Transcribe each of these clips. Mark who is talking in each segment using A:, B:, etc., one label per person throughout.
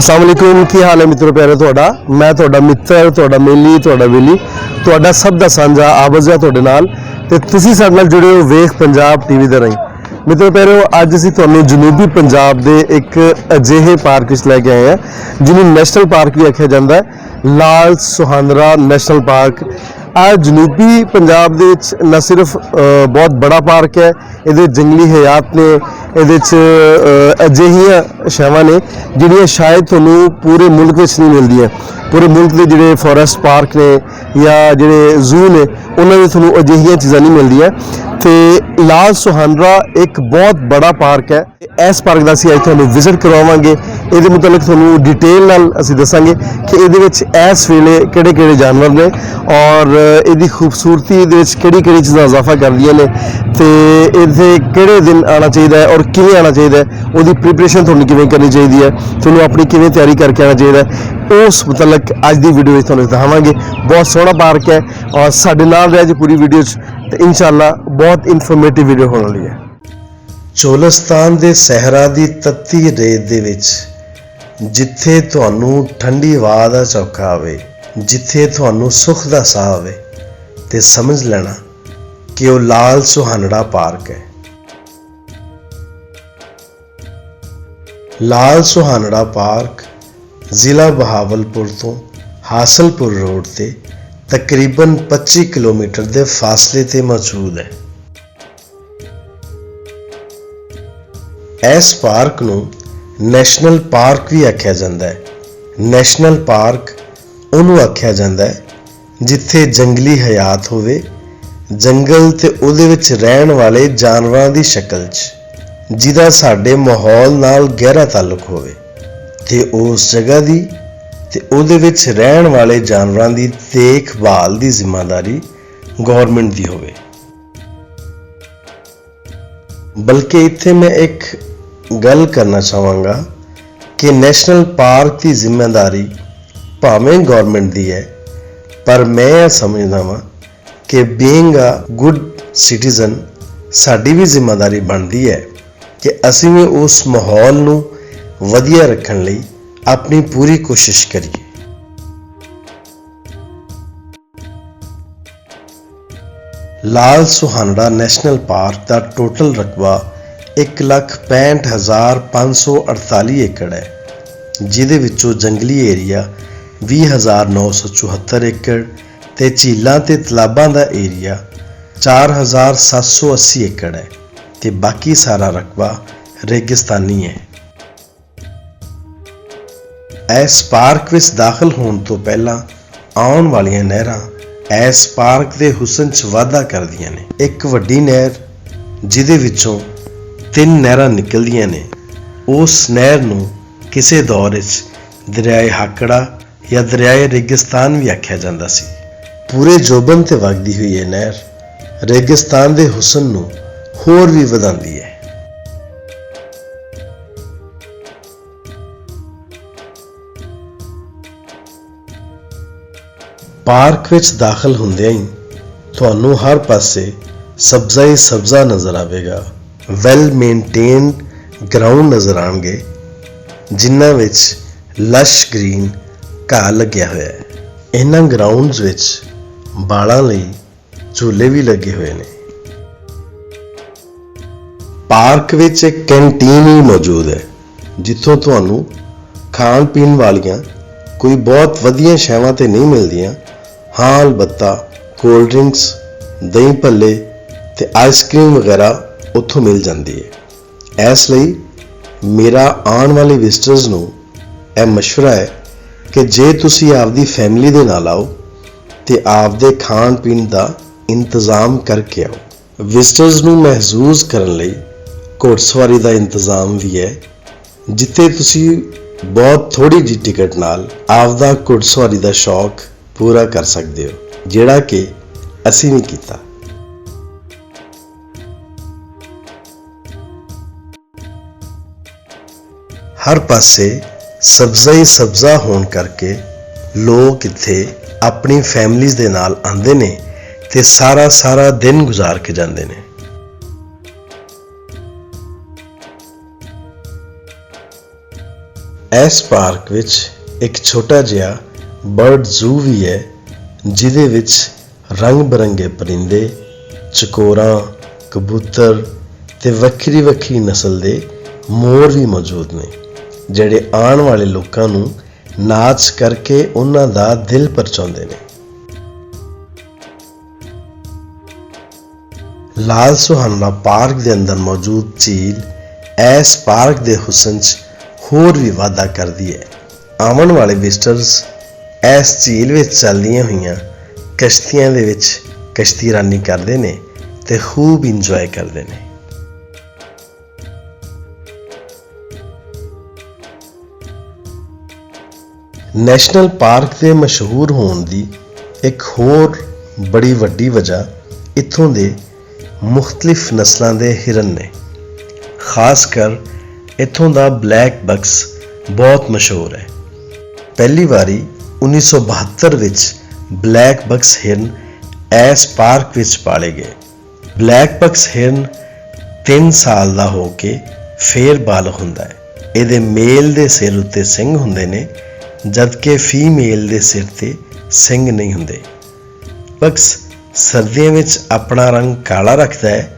A: अस्सलाम वालेकुम, की हाल है मित्रों प्यारे ਤੁਹਾਡਾ। मैं ਤੁਹਾਡਾ ਮਿੱਤਰ, ਤੁਹਾਡਾ ਮੇਲੀ, ਤੁਹਾਡਾ ਵੇਲੀ, ਤੁਹਾਡਾ ਸਭ ਦਾ ਸਾਂਝਾ ਆਵਾਜ਼ਾ ਤੁਹਾਡੇ ਨਾਲ ਤੇ ਤੁਸੀਂ ਸਾਡੇ ਨਾਲ ਜੁੜੇ ਹੋ ਵੇਖ ਪੰਜਾਬ ਟੀਵੀ ਦੇ ਰਾਹੀਂ। ਮਿੱਤਰੋ ਪਿਆਰਿਓ, ਅੱਜ ਅਸੀਂ ਤੁਹਾਨੂੰ ਜਨੂਬੀ ਪੰਜਾਬ ਦੇ ਇੱਕ ਅਜਿਹੇ ਪਾਰਕ ਵਿੱਚ ਲੈ ਕੇ ਆਏ ਹਾਂ ਜਿਹਨੂੰ ਨੈਸ਼ਨਲ ਪਾਰਕ ਵੀ ਆਖਿਆ ਜਾਂਦਾ ਹੈ। ਲਾਲ ਸੁਹਾਨਰਾ ਨੈਸ਼ਨਲ ਪਾਰਕ ਆ ਜਨੂਬੀ ਪੰਜਾਬ ਦੇ ਵਿੱਚ ਨਾ ਸਿਰਫ ਬਹੁਤ ਬੜਾ ਪਾਰਕ ਹੈ, ਇਹਦੇ ਜੰਗਲੀ ਹਯਾਤ ਨੇ, ਇਹਦੇ 'ਚ ਅਜਿਹੀਆਂ ਛਾਵਾਂ ਨੇ ਜਿਹੜੀਆਂ ਸ਼ਾਇਦ ਤੁਹਾਨੂੰ ਪੂਰੇ ਮੁਲਕ ਵਿੱਚ ਨਹੀਂ ਮਿਲਦੀਆਂ। ਪੂਰੇ ਮੁਲਕ ਦੇ ਜਿਹੜੇ ਫੋਰੈਸਟ ਪਾਰਕ ਨੇ ਜਾਂ ਜਿਹੜੇ ਜ਼ੂ ਨੇ ਉਹਨਾਂ ਵਿੱਚ ਤੁਹਾਨੂੰ ਅਜਿਹੀਆਂ ਚੀਜ਼ਾਂ ਨਹੀਂ ਮਿਲਦੀਆਂ। ਤੇ ਲਾਲ ਸੁਹਾਨਰਾ ਇੱਕ ਬਹੁਤ ਬੜਾ ਪਾਰਕ ਹੈ। ਇਸ ਪਾਰਕ ਦਾ ਅਸੀਂ ਅੱਜ ਤੁਹਾਨੂੰ ਵਿਜ਼ਿਟ ਕਰਵਾਵਾਂਗੇ। ਇਹਦੇ ਮੁਤਲਕ ਤੁਹਾਨੂੰ ਡਿਟੇਲ ਨਾਲ ਅਸੀਂ ਦੱਸਾਂਗੇ ਕਿ ਇਹਦੇ ਵਿੱਚ ਇਸ ਵੇਲੇ ਕਿਹੜੇ ਕਿਹੜੇ ਜਾਨਵਰ ਨੇ ਔਰ ਇਹਦੀ ਖੂਬਸੂਰਤੀ ਦੇ ਵਿੱਚ ਕਿਹੜੀ ਕਿਹੜੀ ਚੀਜ਼ਾਂ ਇਜ਼ਾਫਾ ਕਰਦੀਆਂ ਨੇ ਤੇ ਇੱਥੇ ਕਿਹੜੇ ਦਿਨ ਆਉਣਾ ਚਾਹੀਦਾ ਹੈ ਔਰ ਕਿਵੇਂ ਆਉਣਾ ਚਾਹੀਦਾ ਹੈ, ਉਹਦੀ ਪ੍ਰੀਪਰੇਸ਼ਨ ਤੁਹਾਨੂੰ ਕਿਵੇਂ ਕਰਨੀ ਚਾਹੀਦੀ ਹੈ, ਤੁਹਾਨੂੰ ਆਪਣੀ ਕਿਵੇਂ ਤਿਆਰੀ ਕਰਕੇ ਆਉਣਾ ਚਾਹੀਦਾ ਹੈ, ਉਸ ਮੁਤਲਕ ਅੱਜ ਦੀ ਵੀਡੀਓ ਵਿੱਚ ਤੁਹਾਨੂੰ ਦਿਖਾਵਾਂਗੇ। ਬਹੁਤ ਸੋਹਣਾ ਪਾਰਕ ਹੈ ਔਰ ਸਾਡੇ ਨਾਲ ਰਹਿ ਜੀ ਪੂਰੀ ਵੀਡੀਓ 'ਚ ਤੇ ਇਨਸ਼ਾਅੱਲਾ ਬਹੁਤ ਇਨਫੋਰਮੇਟਿਵ ਵੀਡੀਓ ਹੋਣ ਵਾਲੀ ਹੈ। ਚੋਲਿਸਤਾਨ ਦੇ ਸਹਿਰਾ ਦੀ ਤੱਤੀ ਰੇਤ ਦੇ ਵਿੱਚ ਜਿੱਥੇ ਤੁਹਾਨੂੰ ਠੰਡੀ ਹਵਾ ਦਾ ਝੋਂਕਾ ਆਵੇ, ਜਿੱਥੇ ਤੁਹਾਨੂੰ ਸੁੱਖ ਦਾ ਸਾਹ ਆਵੇ ਤੇ ਸਮਝ ਲੈਣਾ ਕਿ ਉਹ ਲਾਲ ਸੁਹਾਨਰਾ ਪਾਰਕ ਹੈ। ਲਾਲ ਸੁਹਾਨਰਾ ਪਾਰਕ ਜ਼ਿਲ੍ਹਾ ਬਹਾਵਲਪੁਰ ਤੋਂ ਹਾਸਲਪੁਰ ਰੋਡ ਤੇ ਤਕਰੀਬਨ 25 ਕਿਲੋਮੀਟਰ ਦੇ ਫਾਸਲੇ ਤੇ ਮੌਜੂਦ ਹੈ। ਇਸ ਪਾਰਕ ਨੂੰ ਨੈਸ਼ਨਲ ਪਾਰਕ ਵੀ ਆਖਿਆ ਜਾਂਦਾ ਹੈ। ਨੈਸ਼ਨਲ ਪਾਰਕ ਉਹਨੂੰ ਆਖਿਆ ਜਾਂਦਾ ਹੈ ਜਿੱਥੇ ਜੰਗਲੀ ਹਯਾਤ ਹੋਵੇ, ਜੰਗਲ ਤੇ ਉਹਦੇ ਵਿੱਚ ਰਹਿਣ ਵਾਲੇ ਜਾਨਵਰਾਂ ਦੀ ਸ਼ਕਲ 'ਚ, ਜਿਹਦਾ ਸਾਡੇ ਮਾਹੌਲ ਨਾਲ ਗਹਿਰਾ ਤਾਲੁਕ ਹੋਵੇ ਤੇ ਉਸ ਜਗ੍ਹਾ ਦੀ ਤੇ ਉਹਦੇ ਵਿੱਚ ਰਹਿਣ ਵਾਲੇ ਜਾਨਵਰਾਂ ਦੀ ਦੇਖਭਾਲ ਦੀ ਜ਼ਿੰਮੇਵਾਰੀ ਗਵਰਨਮੈਂਟ ਦੀ ਹੋਵੇ। ਬਲਕਿ ਇੱਥੇ ਮੈਂ ਇੱਕ ਗੱਲ ਕਰਨਾ ਚਾਹਾਂਗਾ ਕਿ ਨੈਸ਼ਨਲ ਪਾਰਕ ਦੀ ਜ਼ਿੰਮੇਵਾਰੀ ਭਾਵੇਂ ਗਵਰਨਮੈਂਟ ਦੀ ਹੈ, ਪਰ ਮੈਂ ਇਹ ਸਮਝਦਾ ਹਾਂ ਕਿ ਬੀਇੰਗ ਅ ਗੁੱਡ ਸਿਟੀਜ਼ਨ ਸਾਡੀ ਵੀ ਜ਼ਿੰਮੇਵਾਰੀ ਬਣਦੀ ਹੈ ਕਿ ਅਸੀਂ ਵੀ ਉਸ ਮਾਹੌਲ ਨੂੰ ਵਧੀਆ ਰੱਖਣ ਲਈ ਆਪਣੀ ਪੂਰੀ ਕੋਸ਼ਿਸ਼ ਕਰੀਏ। ਲਾਲ ਸੁਹਾਨਰਾ ਨੈਸ਼ਨਲ ਪਾਰਕ ਦਾ ਟੋਟਲ ਰਕਬਾ 1,65,548 ਏਕੜ ਹੈ, ਜਿਹਦੇ ਵਿੱਚੋਂ ਜੰਗਲੀ ਏਰੀਆ 20,974 ਏਕੜ ਤੇ ਝੀਲਾਂ ਤੇ ਤਲਾਬਾਂ ਦਾ ਏਰੀਆ 4,780 ਏਕੜ ਹੈ ਤੇ ਬਾਕੀ ਸਾਰਾ ਰਕਬਾ ਰੇਗਿਸਤਾਨੀ ਹੈ। ਇਸ ਪਾਰਕ ਵਿੱਚ ਦਾਖਲ ਹੋਣ ਤੋਂ ਪਹਿਲਾਂ ਆਉਣ ਵਾਲੀਆਂ ਨਹਿਰਾਂ ਇਸ ਪਾਰਕ ਦੇ ਹੁਸਨ 'ਚ ਵਾਧਾ ਕਰਦੀਆਂ ਨੇ। ਇੱਕ ਵੱਡੀ ਨਹਿਰ ਜਿਹਦੇ ਵਿੱਚੋਂ 3 ਨਹਿਰਾਂ ਨਿਕਲਦੀਆਂ ਨੇ, ਉਸ ਨਹਿਰ ਨੂੰ ਕਿਸੇ ਦੌਰ ਵਿੱਚ ਦਰਿਆਏ ਹਾਕੜਾ ਜਾਂ ਦਰਿਆਏ ਰੇਗਿਸਤਾਨ ਵੀ ਆਖਿਆ ਜਾਂਦਾ ਸੀ। ਪੂਰੇ ਜੋਬਨ ਤੇ ਵਗਦੀ ਹੋਈ ਇਹ ਨਹਿਰ ਰੇਗਿਸਤਾਨ ਦੇ ਹੁਸਨ ਨੂੰ ਹੋਰ ਵੀ ਵਧਾਉਂਦੀ ਹੈ। ਪਾਰਕ ਵਿੱਚ ਦਾਖਲ ਹੁੰਦਿਆਂ ਹੀ ਤੁਹਾਨੂੰ ਹਰ ਪਾਸੇ ਸਬਜ਼ਾ ਹੀ ਸਬਜ਼ਾ ਨਜ਼ਰ ਆਵੇਗਾ। ਵੈਲ ਮੇਨਟੇਨਡ ਗਰਾਊਂਡ ਨਜ਼ਰ ਆਉਣਗੇ ਜਿਨ੍ਹਾਂ ਵਿੱਚ ਲਸ਼ ਗ੍ਰੀਨ ਘਾਹ ਲੱਗਿਆ ਹੋਇਆ ਹੈ। ਇਹਨਾਂ ਗਰਾਊਂਡਸ ਵਿੱਚ ਬਾਲਾਂ ਲਈ ਝੂਲੇ ਵੀ ਲੱਗੇ ਹੋਏ ਨੇ। ਪਾਰਕ ਵਿੱਚ ਇੱਕ ਕੈਂਟੀਨ ਵੀ ਮੌਜੂਦ ਹੈ ਜਿੱਥੋਂ ਤੁਹਾਨੂੰ ਖਾਣ ਪੀਣ ਵਾਲੀਆਂ ਕੋਈ ਬਹੁਤ ਵਧੀਆ ਸ਼ੈਵਾਂ ਤੇ ਨਹੀਂ ਮਿਲਦੀਆਂ, ਹਾਂ ਅਲਬੱਤਾ ਕੋਲਡ ਡਰਿੰਕਸ, ਦਹੀਂ ਭੱਲੇ ਤੇ ਆਈਸਕ੍ਰੀਮ ਵਗੈਰਾ ਉੱਥੋਂ ਮਿਲ ਜਾਂਦੀ ਹੈ। ਇਸ ਲਈ ਮੇਰਾ ਆਉਣ ਵਾਲੇ ਵਿਜ਼ਟਰਸ ਨੂੰ ਇਹ ਮਸ਼ਵਰਾ ਹੈ ਕਿ ਜੇ ਤੁਸੀਂ ਆਪਦੀ ਫੈਮਿਲੀ ਦੇ ਨਾਲ ਆਓ ਤੇ ਆਪਦੇ ਖਾਣ ਪੀਣ ਦਾ ਇੰਤਜ਼ਾਮ ਕਰਕੇ ਆਓ। ਵਿਜ਼ਟਰਸ ਨੂੰ ਮਹਿਸੂਸ ਕਰਨ ਲਈ ਘੋੜਸਵਾਰੀ ਦਾ ਇੰਤਜ਼ਾਮ ਵੀ ਹੈ, ਜਿੱਥੇ ਤੁਸੀਂ ਬਹੁਤ ਥੋੜੀ ਜਿਹੀ ਟਿਕਟ ਨਾਲ ਆਪਦਾ ਘੋੜਸਵਾਰੀ ਦਾ ਸ਼ੌਕ ਪੂਰਾ ਕਰ ਸਕਦੇ ਹੋ, ਜਿਹੜਾ ਕਿ ਅਸੀਂ ਨਹੀਂ ਕੀਤਾ। ਹਰ ਪਾਸੇ ਸਬਜ਼ਾ ਹੀ ਸਬਜ਼ਾ ਹੋਣ ਕਰਕੇ ਲੋਕ ਇੱਥੇ ਆਪਣੀ ਫੈਮਲੀਜ਼ ਦੇ ਨਾਲ ਆਉਂਦੇ ਨੇ ਤੇ ਸਾਰਾ ਦਿਨ ਗੁਜ਼ਾਰ ਕੇ ਜਾਂਦੇ ਨੇ। ਇਸ ਪਾਰਕ ਵਿੱਚ ਇੱਕ ਛੋਟਾ ਜਿਹਾ ਬਰਡ ਜ਼ੂ ਵੀ ਹੈ, ਜਿਹਦੇ ਵਿੱਚ ਰੰਗ ਬਰੰਗੇ ਪਰਿੰਦੇ, ਚਕੋਰਾਂ, ਕਬੂਤਰ ਤੇ ਵੱਖਰੀ ਵੱਖਰੀ ਨਸਲ ਦੇ ਮੋਰ ਵੀ ਮੌਜੂਦ ਨੇ, ਜਿਹੜੇ ਆਉਣ ਵਾਲੇ ਲੋਕਾਂ ਨੂੰ ਨਾਚ ਕਰਕੇ ਉਹਨਾਂ ਦਾ ਦਿਲ ਪਰਚਾਉਂਦੇ ਨੇ। ਲਾਲ ਸੁਹਾਨਾ ਪਾਰਕ ਦੇ ਅੰਦਰ ਮੌਜੂਦ ਝੀਲ ਇਸ ਪਾਰਕ ਦੇ ਹੁਸਨ 'ਚ ਹੋਰ ਵੀ ਵਾਧਾ ਕਰਦੀ ਹੈ। ਆਉਣ ਵਾਲੇ ਵਿਜ਼ਟਰਸ ਇਸ ਝੀਲ ਵਿੱਚ ਚੱਲਦੀਆਂ ਹੋਈਆਂ ਕਸ਼ਤੀਆਂ ਦੇ ਵਿੱਚ ਕਸ਼ਤੀ ਰਾਨੀ ਕਰਦੇ ਨੇ ਤੇ ਖੂਬ ਇੰਜੋਏ ਕਰਦੇ ਨੇ। ਨੈਸ਼ਨਲ ਪਾਰਕ ਦੇ ਮਸ਼ਹੂਰ ਹੋਣ ਦੀ ਇੱਕ ਹੋਰ ਬੜੀ ਵੱਡੀ ਵਜ੍ਹਾ ਇੱਥੋਂ ਦੇ ਮੁਖਤਲਿਫ ਨਸਲਾਂ ਦੇ ਹਿਰਨ ਨੇ। ਖਾਸ ਕਰ ਇੱਥੋਂ ਦਾ ਬਲੈਕ ਬਕਸ ਬਹੁਤ ਮਸ਼ਹੂਰ ਹੈ। ਪਹਿਲੀ ਵਾਰੀ 1972 ਵਿੱਚ ਬਲੈਕ ਬਕਸ ਹਿਰਨ ਇਸ ਪਾਰਕ ਵਿੱਚ ਪਾਲੇ ਗਏ। ਬਲੈਕ ਬਕਸ ਹਿਰਨ 3 ਸਾਲ ਦਾ ਹੋ ਕੇ ਫੇਰ ਬਾਲਗ ਹੁੰਦਾ ਹੈ। ਇਹਦੇ ਮੇਲ ਦੇ ਸਿਰ ਉੱਤੇ ਸਿੰਗ ਹੁੰਦੇ ਨੇ, ਜਦਕਿ ਫੀਮੇਲ ਦੇ ਸਿਰ ਤੇ ਸਿੰਗ ਨਹੀਂ ਹੁੰਦੇ। ਬਕਸ ਸਰਦੀਆਂ ਵਿੱਚ ਆਪਣਾ ਰੰਗ ਕਾਲਾ ਰੱਖਦਾ ਹੈ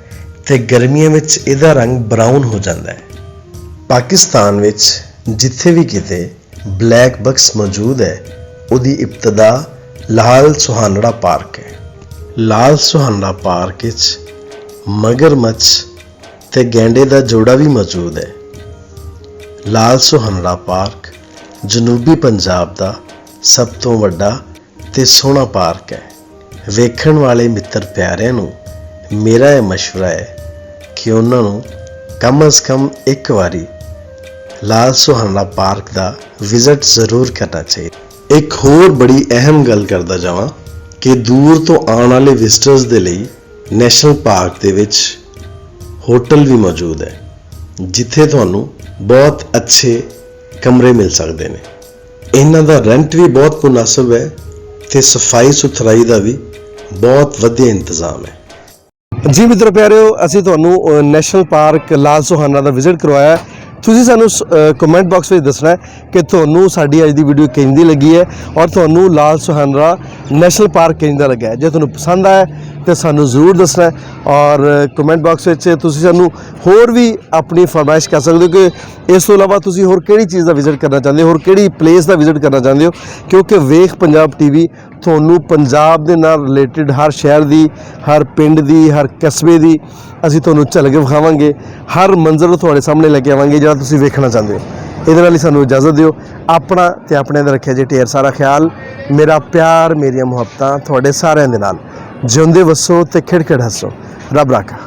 A: ਤੇ ਗਰਮੀਆਂ ਵਿੱਚ ਇਹਦਾ ਰੰਗ ਬਰਾਊਨ ਹੋ ਜਾਂਦਾ ਹੈ। ਪਾਕਿਸਤਾਨ ਵਿੱਚ ਜਿੱਥੇ ਵੀ ਕਿਤੇ ਬਲੈਕ ਬਕਸ ਮੌਜੂਦ ਹੈ, ਉਹਦੀ ਇਬਤਦਾ ਲਾਲ ਸੁਹਾਨੜਾ ਪਾਰਕ ਹੈ। ਲਾਲ ਸੁਹਾਨੜਾ ਪਾਰਕ ਵਿੱਚ ਮਗਰਮੱਛ ਤੇ ਗੈਂਡੇ ਦਾ ਜੋੜਾ ਵੀ ਮੌਜੂਦ ਹੈ। ਲਾਲ ਸੁਹਾਨੜਾ ਪਾਰਕ ਜਨੂਬੀ ਪੰਜਾਬ ਦਾ ਸਭ ਤੋਂ ਵੱਡਾ ਤੇ ਸੋਹਣਾ ਪਾਰਕ ਹੈ। ਵੇਖਣ ਵਾਲੇ ਮਿੱਤਰ ਪਿਆਰਿਆਂ ਨੂੰ ਮੇਰਾ ਇਹ ਮਸ਼ਵਰਾ ਹੈ ਕਿ ਉਹਨਾਂ ਨੂੰ ਕਮ ਅਜ਼ ਕਮ ਇੱਕ ਵਾਰੀ ਲਾਲ ਸੁਹਾਨਾ ਪਾਰਕ ਦਾ ਵਿਜ਼ਿਟ ਜ਼ਰੂਰ ਕਰਨਾ ਚਾਹੀਦਾ। ਇੱਕ ਹੋਰ ਬੜੀ ਅਹਿਮ ਗੱਲ ਕਰਦਾ ਜਾਵਾਂ ਕਿ ਦੂਰ ਤੋਂ ਆਉਣ ਵਾਲੇ ਵਿਜ਼ਟਰਸ ਦੇ ਲਈ ਨੈਸ਼ਨਲ ਪਾਰਕ ਦੇ ਵਿੱਚ ਹੋਟਲ ਵੀ ਮੌਜੂਦ ਹੈ, ਜਿੱਥੇ ਤੁਹਾਨੂੰ ਬਹੁਤ ਅੱਛੇ ਕਮਰੇ ਮਿਲ ਸਕਦੇ ਨੇ। ਇਹਨਾਂ ਦਾ ਰੈਂਟ ਵੀ ਬਹੁਤ ਮੁਨਾਸਬ ਹੈ ਤੇ ਸਫਾਈ ਸੁਥਰਾਈ ਦਾ ਵੀ ਬਹੁਤ ਵਧੀਆ ਇੰਤਜ਼ਾਮ ਹੈ। ਜੀ ਮਿੱਤਰੋ ਪਿਆਰਿਓ, ਅਸੀਂ ਤੁਹਾਨੂੰ ਨੈਸ਼ਨਲ ਪਾਰਕ ਲਾਲ ਸੁਹਾਨਾ ਦਾ ਵਿਜ਼ਿਟ ਕਰਵਾਇਆ। ਤੁਸੀਂ ਸਾਨੂੰ ਕਮੈਂਟ ਬਾਕਸ ਵਿੱਚ ਦੱਸਣਾ ਹੈ ਕਿ ਤੁਹਾਨੂੰ ਸਾਡੀ ਅੱਜ ਦੀ ਵੀਡੀਓ ਕਿੰਝ ਦੀ ਲੱਗੀ ਹੈ ਔਰ ਤੁਹਾਨੂੰ ਲਾਲ ਸੁਹਾਨਾ ਨੈਸ਼ਨਲ ਪਾਰਕ ਕਿੰਝ ਦਾ ਲੱਗਾ ਹੈ। ਜੇ ਤੁਹਾਨੂੰ ਪਸੰਦ ਆਇਆ ਤਾਂ ਸਾਨੂੰ ਜ਼ਰੂਰ ਦੱਸਣਾ ਹੈ ਔਰ ਕਮੈਂਟ ਬਾਕਸ ਵਿੱਚ ਤੁਸੀਂ ਸਾਨੂੰ ਹੋਰ ਵੀ ਆਪਣੀ ਫਰਮਾਇਸ਼ ਕਰ ਸਕਦੇ ਹੋ ਕਿ ਇਸ ਤੋਂ ਇਲਾਵਾ ਤੁਸੀਂ ਹੋਰ ਕਿਹੜੀ ਚੀਜ਼ ਦਾ ਵਿਜ਼ਿਟ ਕਰਨਾ ਚਾਹੁੰਦੇ ਹੋ, ਹੋਰ ਕਿਹੜੀ ਪਲੇਸ ਦਾ ਵਿਜ਼ਿਟ ਕਰਨਾ ਚਾਹੁੰਦੇ ਹੋ, ਕਿਉਂਕਿ ਵੇਖ ਪੰਜਾਬ ਟੀਵੀ ਤੁਹਾਨੂੰ ਪੰਜਾਬ ਦੇ ਨਾਲ ਰਿਲੇਟਿਡ ਹਰ ਸ਼ਹਿਰ ਦੀ, ਹਰ ਪਿੰਡ ਦੀ, ਹਰ ਕਸਬੇ ਦੀ ਅਸੀਂ ਤੁਹਾਨੂੰ ਝਲਕ ਵਿਖਾਵਾਂਗੇ। ਹਰ ਮੰਜ਼ਰ ਤੁਹਾਡੇ ਸਾਹਮਣੇ ਲੈ ਕੇ ਆਵਾਂਗੇ ਜਿਹੜਾ ਤੁਸੀਂ ਵੇਖਣਾ ਚਾਹੁੰਦੇ ਹੋ। ਇਹਦੇ ਨਾਲ ਹੀ ਸਾਨੂੰ ਇਜਾਜ਼ਤ ਦਿਓ। ਆਪਣਾ ਤੇ ਆਪਣੇ ਦਾ ਰੱਖਿਆ ਜੇ ਢੇਰ ਸਾਰਾ ਖਿਆਲ। ਮੇਰਾ ਪਿਆਰ, ਮੇਰੀਆਂ ਮੁਹੱਬਤਾਂ ਤੁਹਾਡੇ ਸਾਰਿਆਂ ਦੇ ਨਾਲ। ਜਿਉਂਦੇ ਵਸੋ ਤੇ ਖਿੜ ਖਿੜ ਹੱਸੋ। ਰੱਬ ਰਾਖਾ।